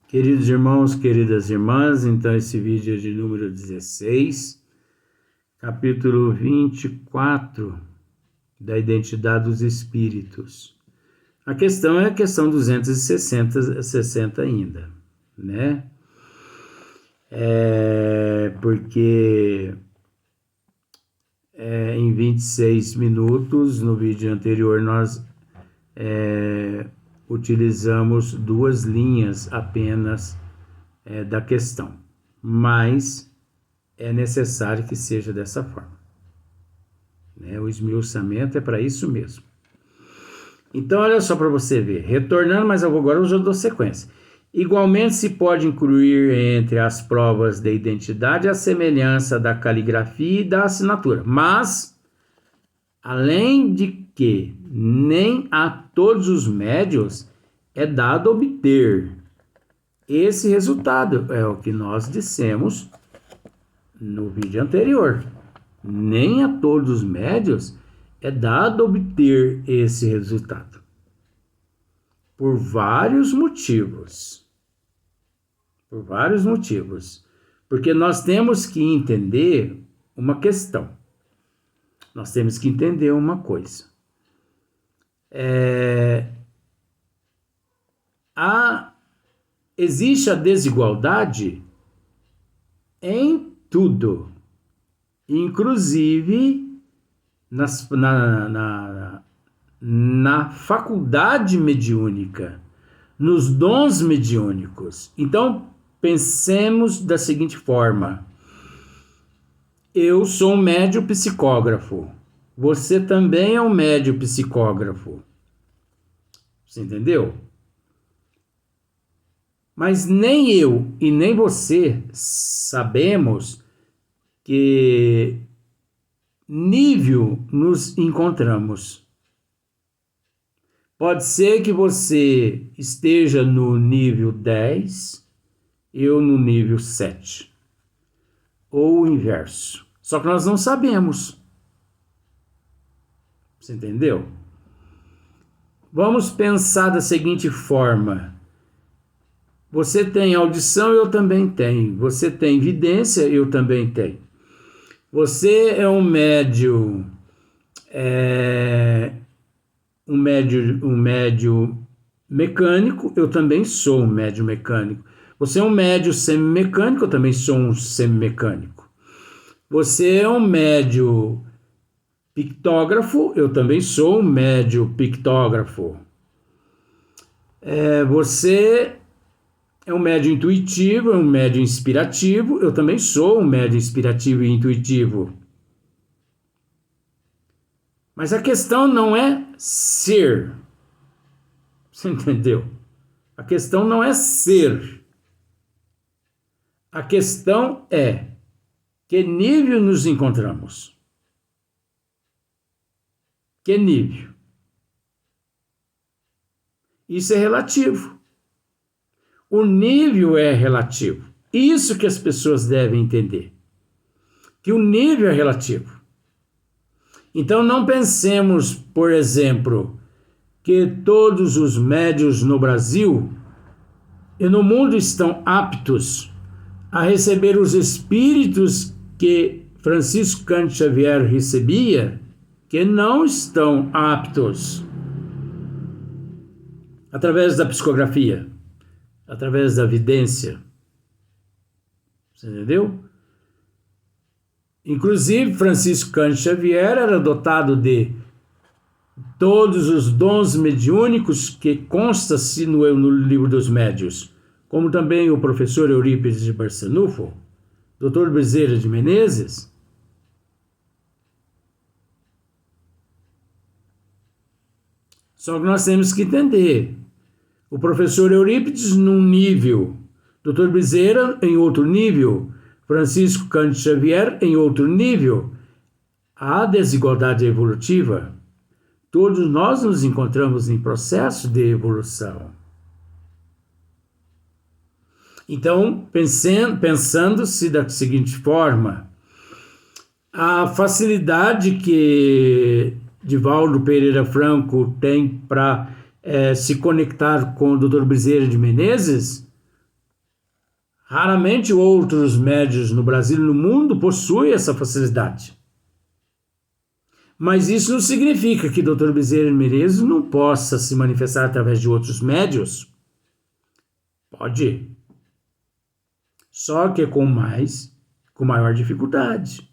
Queridos irmãos, queridas irmãs, então esse vídeo é de número 16, capítulo 24 da identidade dos espíritos. A questão é a questão 260 ainda, né? Porque em 26 minutos, no vídeo anterior, nós utilizamos duas linhas apenas da questão, mas é necessário que seja dessa forma, né? O esmiuçamento é para isso mesmo. Então, olha só para você ver, retornando, mas agora eu já dou sequência. Igualmente se pode incluir entre as provas de identidade a semelhança da caligrafia e da assinatura, mas, além de que nem a todos os médios é dado obter esse resultado, é o que nós dissemos no vídeo anterior. Nem a todos os médios é dado obter esse resultado, por vários motivos. Porque nós temos que entender uma questão. Nós temos que entender uma coisa. Existe a desigualdade em tudo, inclusive na faculdade mediúnica, nos dons mediúnicos. Então, pensemos da seguinte forma: eu sou um médium psicógrafo, você também é um médium psicógrafo. Você entendeu? Mas nem eu e nem você sabemos que nível nos encontramos. Pode ser que você esteja no nível 10, eu no nível 7, ou o inverso. Só que nós não sabemos. Você entendeu? Vamos pensar da seguinte forma: você tem audição, eu também tenho. Você tem vidência, eu também tenho. Você é um médium, um médium mecânico, eu também sou um médium mecânico. Você é um médium semimecânico, eu também sou um semimecânico. Você é um médium pictógrafo, eu também sou um médium pictógrafo. Você é um médium intuitivo, é um médium inspirativo, eu também sou um médium inspirativo e intuitivo. Mas a questão não é ser. Você entendeu? A questão não é ser. A questão é que nível nos encontramos. Que nível? Isso é relativo. O nível é relativo. Isso que as pessoas devem entender. Que o nível é relativo. Então não pensemos, por exemplo, que todos os médiuns no Brasil e no mundo estão aptos a receber os espíritos que Francisco Cândido Xavier recebia, que não estão aptos através da psicografia, através da vidência. Você entendeu? Inclusive, Francisco Cândido Xavier era dotado de todos os dons mediúnicos que consta-se no livro dos médiuns, como também o professor Eurípides de Barçanufo, Dr. Bezerra de Menezes. Só que nós temos que entender. O professor Eurípides num nível, Dr. Bezerra em outro nível, Francisco Cândido Xavier em outro nível. Há desigualdade evolutiva. Todos nós nos encontramos em processo de evolução. Então, pensando-se da seguinte forma: a facilidade que Divaldo Pereira Franco tem para se conectar com o Dr. Bezerra de Menezes Raramente outros médiuns no Brasil e no mundo possuem essa facilidade. Mas isso não significa que Dr. Bezerra Menezes não possa se manifestar através de outros médiuns. Pode. Só que com maior dificuldade.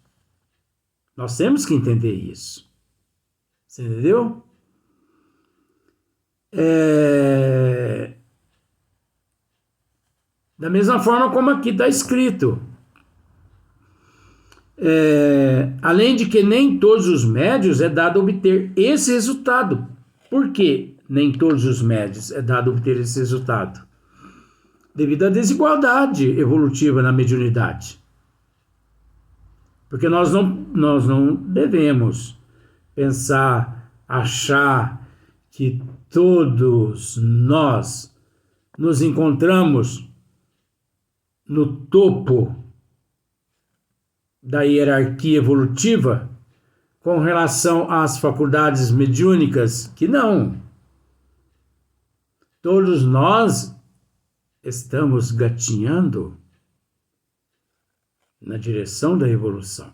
Nós temos que entender isso. Você entendeu? Da mesma forma como aqui está escrito. Além de que nem todos os médiuns é dado obter esse resultado. Por que nem todos os médiuns é dado obter esse resultado? Devido à desigualdade evolutiva na mediunidade. Porque nós não devemos pensar, achar que todos nós nos encontramos no topo da hierarquia evolutiva com relação às faculdades mediúnicas, que não. Todos nós estamos gatinhando na direção da evolução.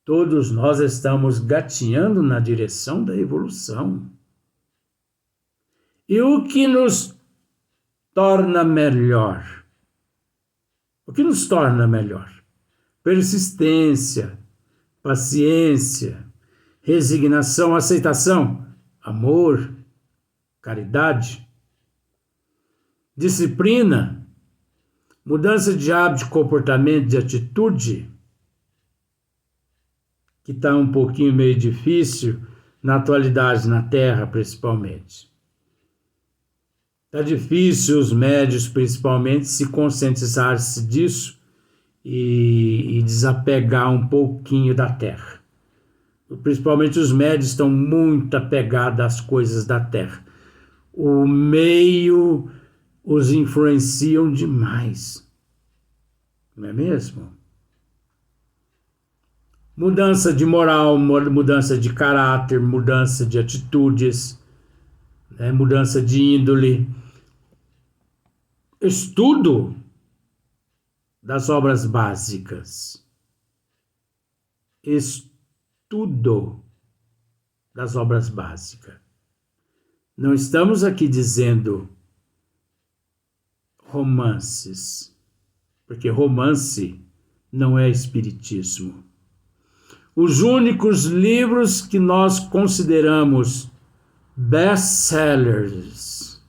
Todos nós estamos gatinhando na direção da evolução. E o que nos torna melhor? O que nos torna melhor? Persistência, paciência, resignação, aceitação, amor, caridade, disciplina, mudança de hábito, de comportamento, de atitude, que está um pouquinho meio difícil na atualidade, na Terra principalmente. Está difícil os médios principalmente se conscientizar-se disso e desapegar um pouquinho da Terra. Principalmente os médios estão muito apegados às coisas da Terra. O meio os influenciam demais. Não é mesmo? Mudança de moral, mudança de caráter, mudança de atitudes, né? Mudança de índole. Estudo das obras básicas. Estudo das obras básicas. Não estamos aqui dizendo romances, porque romance não é espiritismo. Os únicos livros que nós consideramos best-sellers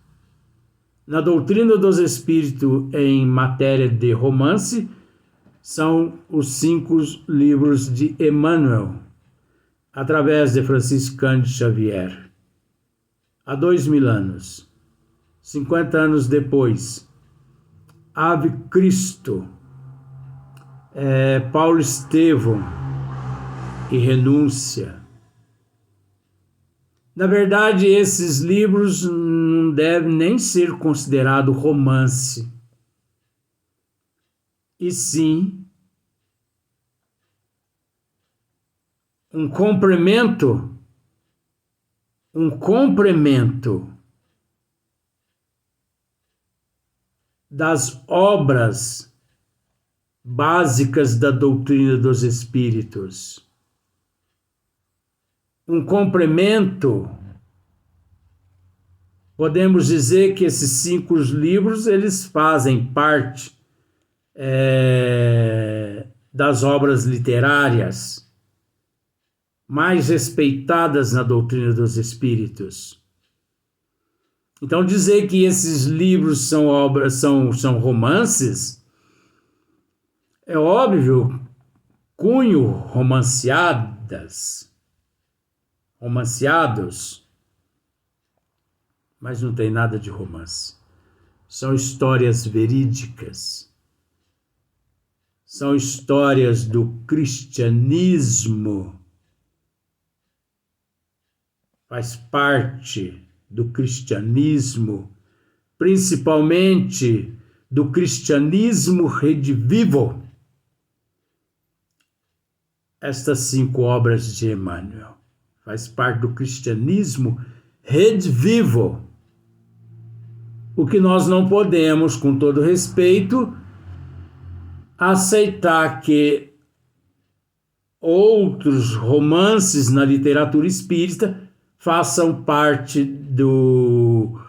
na doutrina dos espíritos em matéria de romance são os 5 livros de Emmanuel, através de Francisco Cândido Xavier. Há 2000 anos, 50 anos depois, Ave Cristo, Paulo Estevão e Renúncia. Na verdade, esses livros não devem nem ser considerados romance, e sim um complemento das obras básicas da doutrina dos espíritos. Um complemento, podemos dizer que esses 5 livros, eles fazem parte das obras literárias mais respeitadas na doutrina dos espíritos. Então, dizer que esses livros são romances, é óbvio, cunho romanceados, mas não tem nada de romance. São histórias verídicas. São histórias do cristianismo. Faz parte do cristianismo, principalmente do cristianismo redivivo. Estas 5 obras de Emmanuel faz parte do cristianismo redivivo. O que nós não podemos, com todo respeito, aceitar que outros romances na literatura espírita façam parte do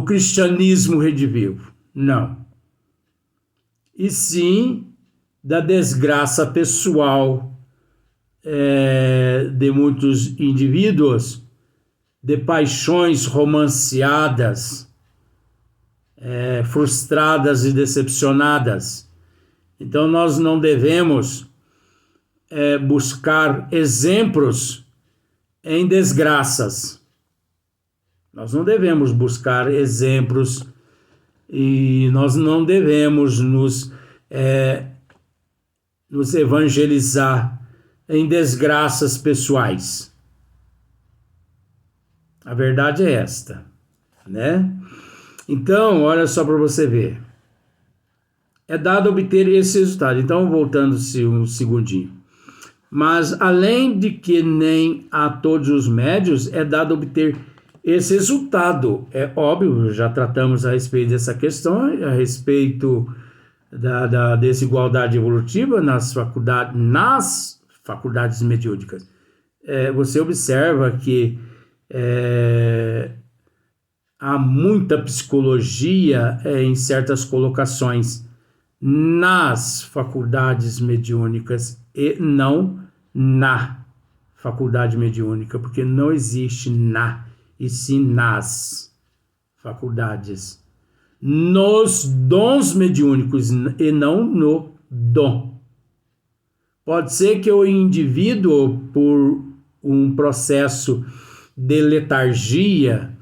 cristianismo redivivo. Não. E sim da desgraça pessoal de muitos indivíduos, de paixões romanceadas, frustradas e decepcionadas. Então nós não devemos buscar exemplos em desgraças. Nós não devemos buscar exemplos e nós não devemos nos evangelizar em desgraças pessoais. A verdade é esta, né? Então, olha só para você ver. É dado obter esse resultado. Então, voltando-se um segundinho. Mas, além de que nem a todos os médios é dado obter esse resultado. É óbvio, já tratamos a respeito dessa questão, a respeito da desigualdade evolutiva nas faculdades mediúnicas. Você observa que há muita psicologia em certas colocações nas faculdades mediúnicas e não na faculdade mediúnica, porque não existe na, e sim nas faculdades. Nos dons mediúnicos e não no dom. Pode ser que o indivíduo, por um processo de letargia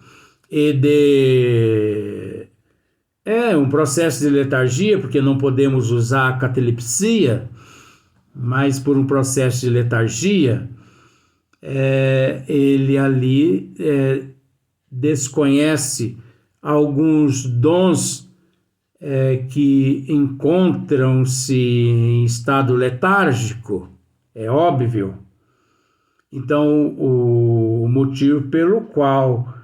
um processo de letargia, porque não podemos usar a catalepsia, mas por um processo de letargia, ele ali desconhece alguns dons que encontram-se em estado letárgico, é óbvio. Então, o motivo pelo qual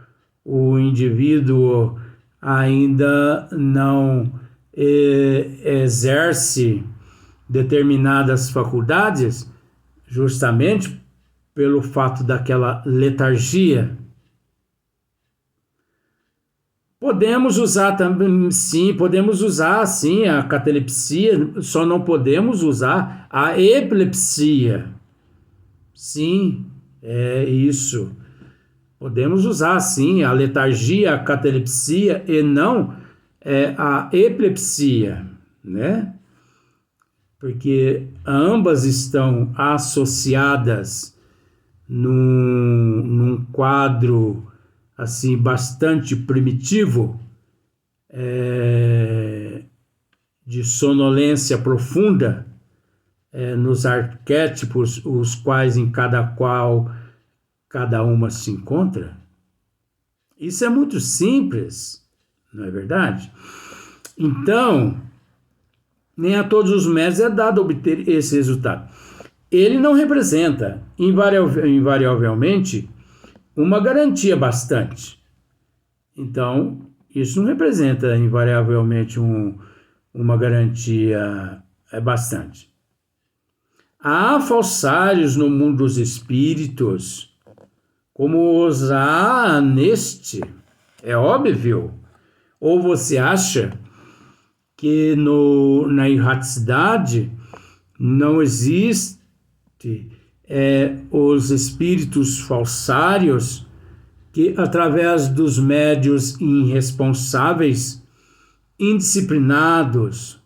o indivíduo ainda não exerce determinadas faculdades, justamente pelo fato daquela letargia. Podemos usar também, sim, a catalepsia, só não podemos usar a epilepsia. Sim, é isso. Podemos usar, sim, a letargia, a catalepsia e não a epilepsia, né? Porque ambas estão associadas num quadro assim bastante primitivo, de sonolência profunda, nos arquétipos, os quais em cada uma se encontra. Isso é muito simples, não é verdade? Então, nem a todos os médios é dado obter esse resultado. Ele não representa, invariavelmente, uma garantia bastante. Então, isso não representa, invariavelmente, uma garantia bastante. Há falsários no mundo dos espíritos, como os há neste, é óbvio. Ou você acha que na erraticidade não existe os espíritos falsários que, através dos médios irresponsáveis, indisciplinados,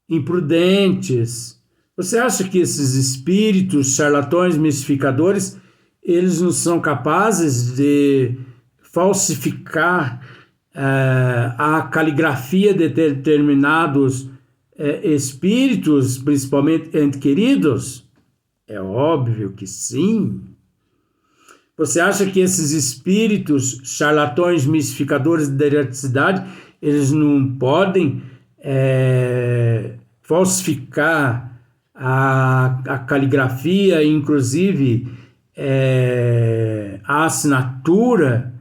imprudentes, você acha que esses espíritos charlatões, mistificadores, eles não são capazes de falsificar a caligrafia de determinados espíritos, principalmente entes queridos? É óbvio que sim. Você acha que esses espíritos charlatões, mistificadores da erraticidade, eles não podem falsificar a caligrafia, inclusive a assinatura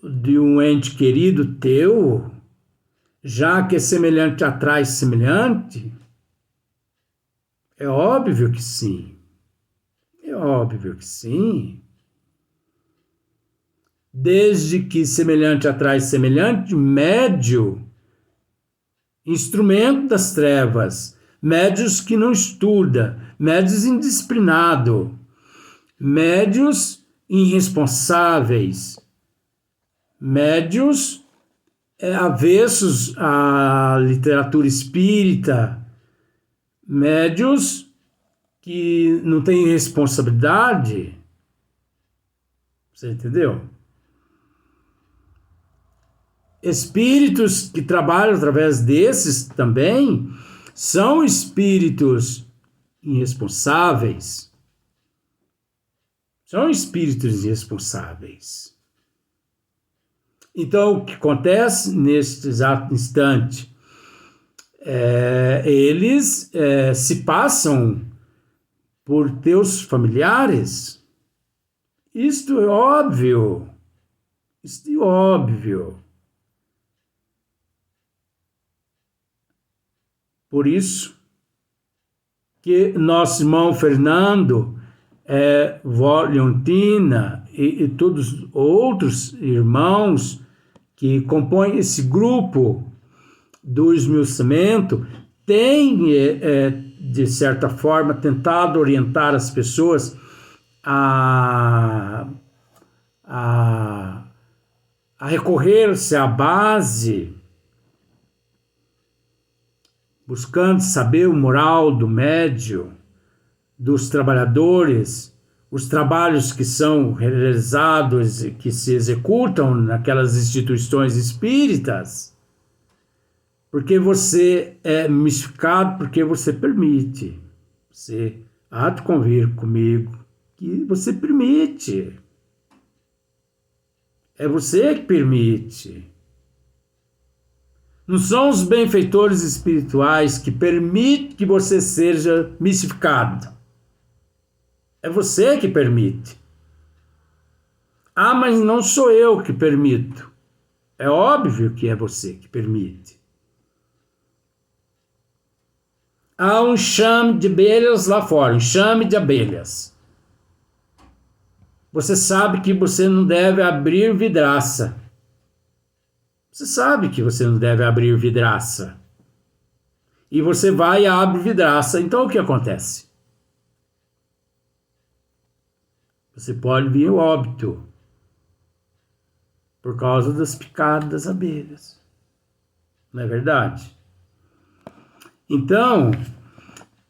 de um ente querido teu, já que semelhante atrai semelhante? É óbvio que sim. É óbvio que sim. Desde que semelhante atrai semelhante, médio, instrumento das trevas, médios que não estuda, médios indisciplinado, médios irresponsáveis, médios avessos à literatura espírita, médios que não têm responsabilidade. Você entendeu? Espíritos que trabalham através desses também são espíritos irresponsáveis. São espíritos irresponsáveis. Então, o que acontece neste exato instante? Eles se passam por teus familiares. Isto é óbvio. Isto é óbvio. Por isso que nosso irmão Fernando, vó Leontina e todos os outros irmãos que compõem esse grupo do esmiuçamento têm, de certa forma, tentado orientar as pessoas a recorrer-se à base, buscando saber o moral do médium, dos trabalhadores, os trabalhos que são realizados e que se executam naquelas instituições espíritas, porque você é mistificado, porque você permite. Você há de convir comigo que você permite. É você que permite. Não são os benfeitores espirituais que permitem que você seja mistificado. É você que permite. Ah, mas não sou eu que permito. É óbvio que é você que permite. Há um enxame de abelhas lá fora, um enxame de abelhas. Você sabe que você não deve abrir vidraça. Você sabe que você não deve abrir vidraça. E você vai e abre vidraça. Então o que acontece? Você pode vir ao óbito por causa das picadas das abelhas. Não é verdade? Então,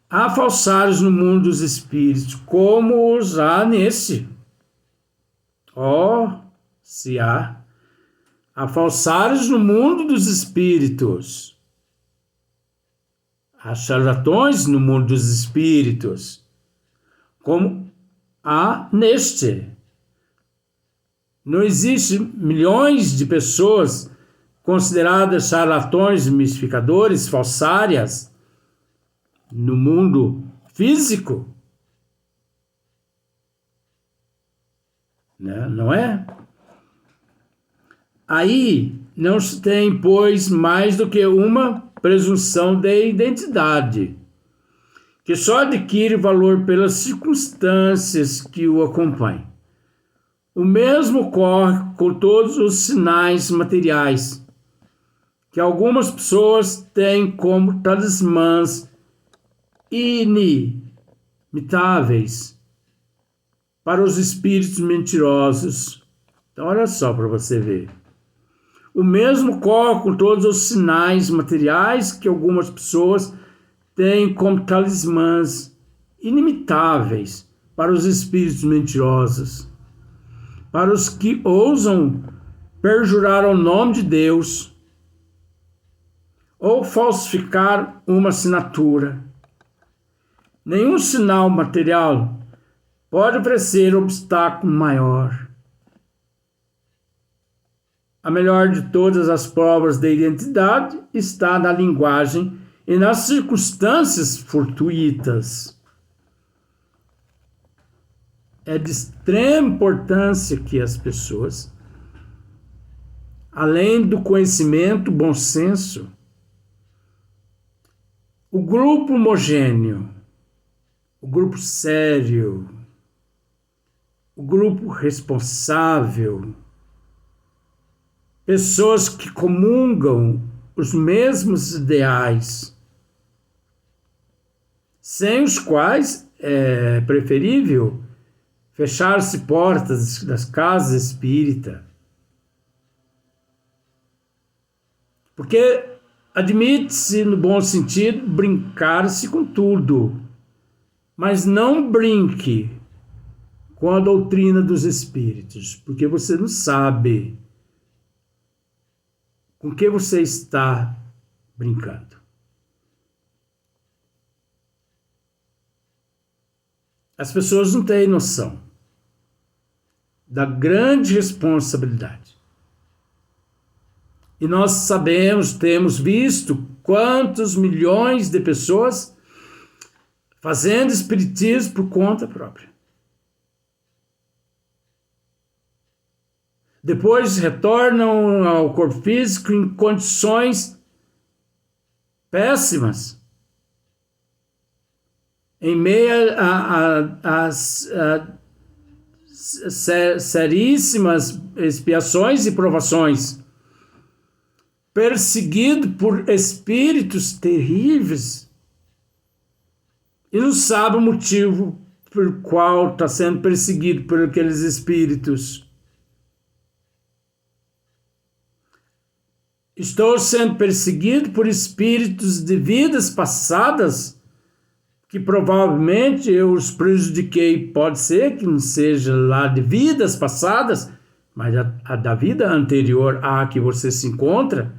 há falsários no mundo dos espíritos, como os há nesse. Se há. Há falsários no mundo dos espíritos. Há charlatões no mundo dos espíritos, como há neste. Não existe milhões de pessoas consideradas charlatões, mistificadores, falsárias no mundo físico? Não é? Aí não se tem, pois, mais do que uma presunção de identidade, que só adquire valor pelas circunstâncias que o acompanham. O mesmo ocorre com todos os sinais materiais, que algumas pessoas têm como talismãs inimitáveis para os espíritos mentirosos. Então, olha só para você ver. O mesmo ocorre com todos os sinais materiais que algumas pessoas têm como talismãs inimitáveis para os espíritos mentirosos, para os que ousam perjurar o nome de Deus ou falsificar uma assinatura. Nenhum sinal material pode oferecer obstáculo maior. A melhor de todas as provas de identidade está na linguagem e nas circunstâncias fortuitas. é de extrema importância que as pessoas, além do conhecimento, bom senso, o grupo homogêneo, o grupo sério, o grupo responsável, pessoas que comungam os mesmos ideais, sem os quais é preferível fechar-se portas das casas espíritas. Porque admite-se, no bom sentido, brincar-se com tudo, mas não brinque com a doutrina dos espíritos, porque você não sabe com que você está brincando. As pessoas não têm noção da grande responsabilidade. E nós sabemos, temos visto quantos milhões de pessoas fazendo espiritismo por conta própria. Depois retornam ao corpo físico em condições péssimas, em meio a seríssimas expiações e provações, perseguido por espíritos terríveis, e não sabe o motivo por qual está sendo perseguido por aqueles espíritos. Estou sendo perseguido por espíritos de vidas passadas, que provavelmente eu os prejudiquei. Pode ser que não seja lá de vidas passadas, mas a da vida anterior à que você se encontra,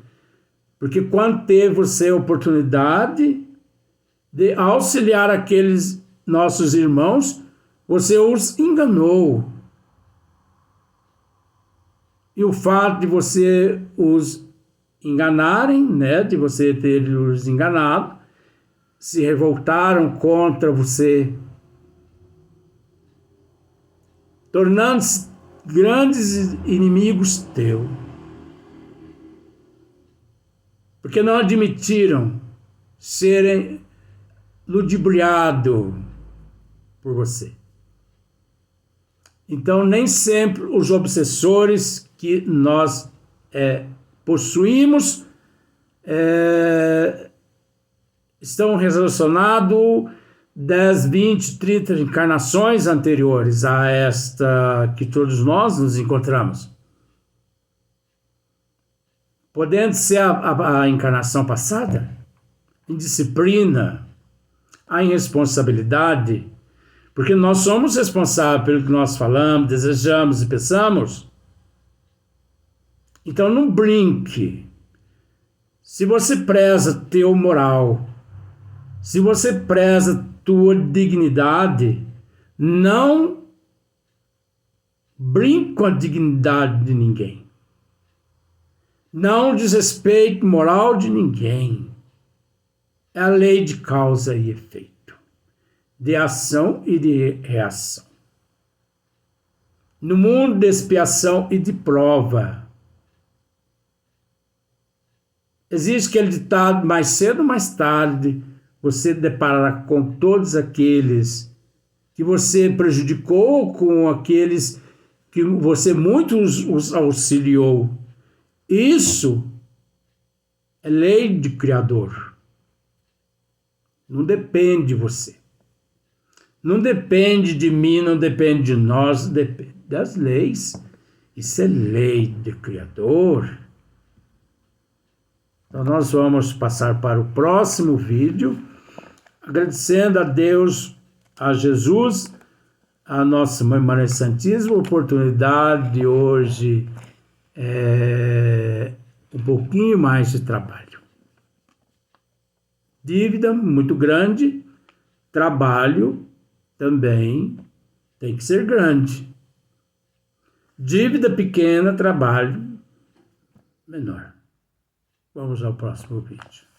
porque quando teve você a oportunidade de auxiliar aqueles nossos irmãos, você os enganou. E o fato de você os enganarem, né, de você ter os enganado, se revoltaram contra você, tornando-se grandes inimigos teus, porque não admitiram serem ludibriados por você. Então, nem sempre os obsessores que nós possuímos estão relacionados 10, 20, 30 encarnações anteriores a esta que todos nós nos encontramos. Podendo ser a encarnação passada, indisciplina, a irresponsabilidade, porque nós somos responsáveis pelo que nós falamos, desejamos e pensamos. Então não brinque. Se você preza teu moral, se você preza tua dignidade, não brinque com a dignidade de ninguém. Não desrespeite moral de ninguém. É a lei de causa e efeito, de ação e de reação. No mundo de expiação e de prova, existe aquele ditado: mais cedo ou mais tarde você deparará com todos aqueles que você prejudicou, com aqueles que você muito os auxiliou. Isso é lei de Criador. Não depende de você. Não depende de mim, não depende de nós, depende das leis. Isso é lei de Criador. Então nós vamos passar para o próximo vídeo, agradecendo a Deus, a Jesus, a nossa Mãe Maria Santíssima, a oportunidade de hoje um pouquinho mais de trabalho. Dívida muito grande, trabalho também tem que ser grande. Dívida pequena, trabalho menor. Vamos ao próximo vídeo.